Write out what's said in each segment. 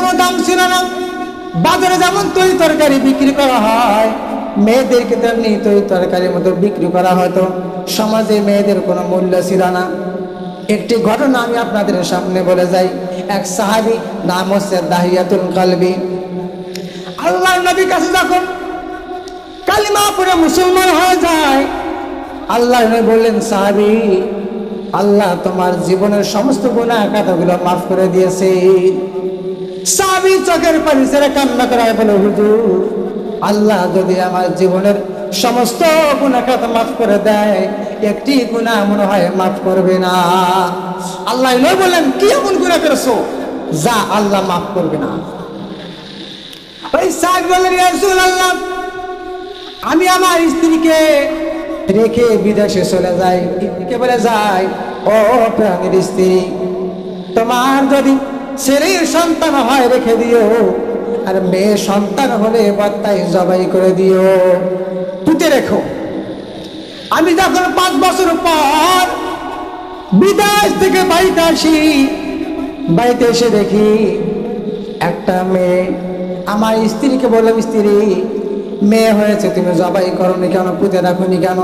কোনো দাম ছিল না। বাজারে যেমন তরি তরকারি বিক্রি করা হয়, মেয়েদেরকে তেমনি তরি তরকারির মতো বিক্রি করা হতো। সমাজে মেয়েদের কোনো মূল্য ছিল না। একটি ঘটনা আমি আপনাদের সামনে বলে যাই। এক সাহাবী, নাম হচ্ছে দাহিয়াতুল কালবি। আল্লাহর নবীর কাছে যখন কালিমা পড়ে মুসলমান হয়ে যায়, আল্লাহর নবী বললেন, সাহাবী, আল্লাহ তোমার জীবনের সমস্ত গুনাহ খাতাগুলো মাফ করে দিয়েছে। সাহাবী চোখের পানি ছেড়ে কান্না করে বলে, হুজুর, আল্লাহ যদি আমার জীবনের সমস্ত গুনাহ খাতা মাফ করে দেয়, একটি গুনাহ মনে হয় মাফ করবে না। আল্লাহ নবী বললেন, কি এমন গুনাহ করেছো যা আল্লাহ মাফ করবে না? ওই সাহাবী বললেন, ইয়া রাসূলুল্লাহ, আমি আমার স্ত্রীকে রেখে বিদেশে চলে যাই। কে বলে যায়, ও প্রাণীর স্ত্রী, তোমার যদি ছেলের সন্তান হয় রেখে দিও, আর মেয়ে সন্তান হলে বাত্তাই জবাই করে দিও, পুঁতে রেখো। আমি যখন 5 বছর পর বিদেশ থেকে বাড়িতে আসি, বাড়িতে এসে দেখি একটা মেয়ে। আমার স্ত্রীকে বললাম, স্ত্রী, মেয়ে হয়েছে, তুমি জবাই করনি কেন, পুঁতে রাখনি কেন?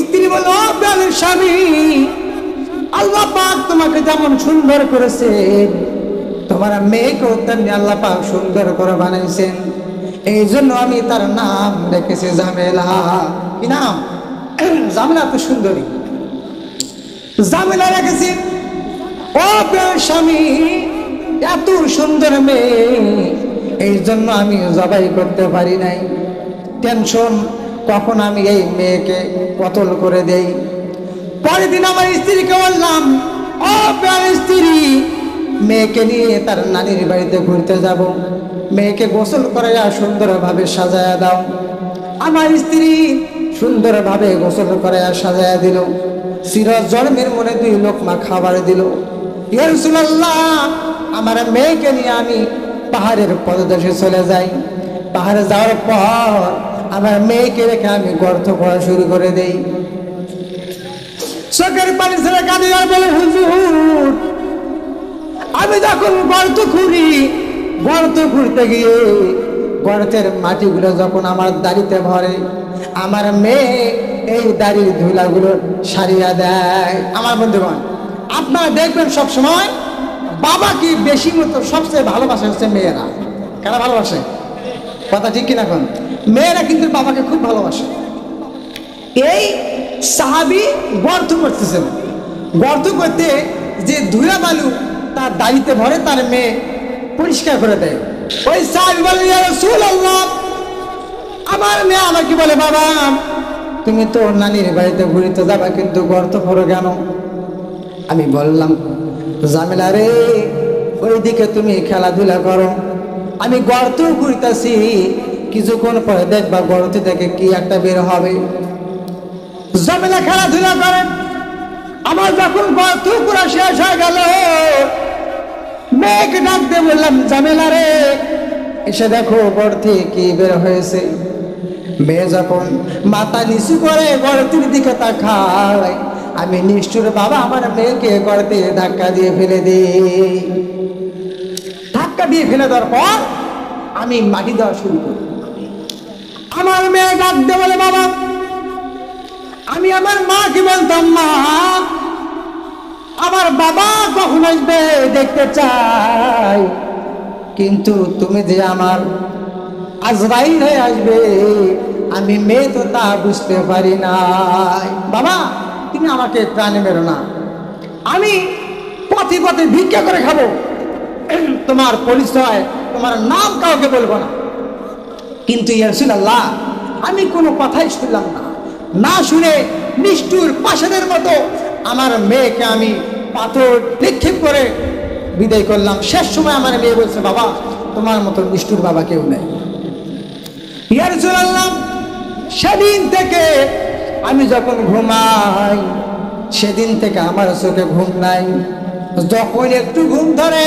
স্ত্রী বলল, প্রাণের স্বামী, আল্লাহ পাক তোমাকে যেমন সুন্দর করেছেন, তোমার মেয়েকেও তেমনি আল্লাহ পাক সুন্দর করে বানাইছেন। এই জন্য আমি তার নাম রেখেছি জামেলা। কি নাম? জামেলা তো সুন্দরী, জামেলা রেখেছি। ও প্রাণের স্বামী, এত সুন্দর মেয়ে, এই জন্য আমি জবাই করতে পারি নাই। টেনশন, কখন আমি এই মেয়েকে কতল করে দেই। পরের দিন আমার স্ত্রীকে বললাম, ও প্রাণের স্ত্রী, মেয়েকে নিয়ে তার নানির বাড়িতে ঘুরতে যাব, মেয়েকে গোসল করাইয়া সুন্দরভাবে সাজায়া দাও। আমার স্ত্রী সুন্দরভাবে গোসল করাইয়া সাজায়া দিল। চির জন্মের মনে 2 লোকমা খাবার দিল। ইয়া রাসূলুল্লাহ, আমার মেয়েকে নিয়ে আমি পাহাড়ের পদদেশে চলে যাই। পাহাড়ে যাওয়ার পর আমার মেয়েকে রেখে আমি গর্ত করা শুরু করে দেই। চোখের পানি ছেড়ে কাঁদে আর বলে, হুজুর, আমি যখন গর্ত খুঁড়ি, গর্ত খুঁড়তে গিয়ে গর্তের মাটিগুলো যখন আমার দাড়িতে ভরে, আমার মেয়ে এই দাড়ির ধুলাগুলো সারিয়া দেয়। আমার বন্ধুগণ, আপনারা দেখবেন সবসময় বাবা কি বেশি মতো সবচেয়ে ভালোবাসে হচ্ছে মেয়েরা। কারা ভালোবাসে? কথা ঠিক কিনা? এখন মেয়েরা কিন্তু বাবাকে খুব ভালোবাসে। এই সাহাবী গর্ত করতেছেন, গর্ত করতে যে ধুলা বালু তার দাড়িতে ভরে, তার মেয়ে পরিষ্কার করে দেয়। ওই সাহাবী বলে, ইয়া রাসূলুল্লাহ, আমার মেয়ে আমাকে বলে, বাবা, তুমি তো নানির বাড়িতে ঘুরতে যাবা, কিন্তু গর্ত করো কেন? আমি বললাম, জামেলা রে, ওইদিকে তুমি খেলাধুলা করো, আমি গর্ত ঘুরতেছি, কিছুক্ষণ পরে দেখবা গর্ত থেকে কি একটা বের হবে। জামেলা খেলাধুলা করে। আমার যখন গর্ত পুরা শেষ হয়ে গেল, মেয়েকে ডাক দিয়ে বললাম, জামেলা রে, এসে দেখো গর্তে কি বের হয়েছে। মেয়ে যখন মাথা নিচু করে গর্তের দিকে তাকায়, আমি নিষ্ঠুর বাবা আমার মেয়েকে গর্তে ধাক্কা দিয়ে ফেলে দিই। ধাক্কা দিয়ে ফেলে দেওয়ার পর আমি মাটি দেওয়া শুরু করি। আমার মেয়ে ডাক দিয়ে বলে, বাবা, আমি আমার মাকে বলতাম, মা, আমার বাবা কখন আসবে দেখতে চাই, কিন্তু তুমি যে আমার আজরাইল হয়ে আসবে, আমি মেয়ে তো তা বুঝতে পারি নাই। বাবা, তুমি আমাকে প্রাণে মেরো না, আমি পথে পথে ভিক্ষা করে খাবো, তোমার পরিচয়, তোমার নাম কাউকে বলবো না। কিন্তু ইয়া রাসূলুল্লাহ, আমি কোনো কথাই শুনলাম না। না শুনে নিষ্ঠুর পাষাণের মতো আমার মেয়েকে আমি পাথর নিক্ষেপ করে বিদায় করলাম। শেষ সময় আমার মেয়ে বলছে, বাবা, তোমার মতো নিষ্ঠুর বাবা কেউ নেই। ইয়া রাসূলুল্লাহ, সেদিন থেকে আমি যখন ঘুমাই, সেদিন থেকে আমার চোখে ঘুম নাই। যখন একটু ঘুম ধরে,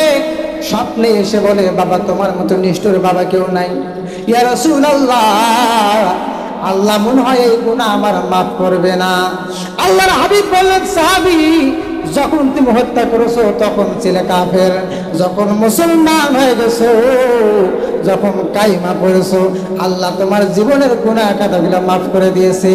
স্বপ্নে এসে বলে, বাবা, তোমার মতো নিষ্ঠুর বাবা কেউ নাই। ইয়া রাসূলুল্লাহ, আল্লাহ মনে হয় এই গুনাহ আমার মাফ করবে না। আল্লাহর হাবিব বললেন, সাহাবী, যখন তুমি হত্যা করেছো তখন ছিলে কাফের, যখন মুসলমান হয়ে গেছো, যখন কালিমা পড়েছো, আল্লাহ তোমার জীবনের গুনাহ খাতাগুলো মাফ করে দিয়েছে।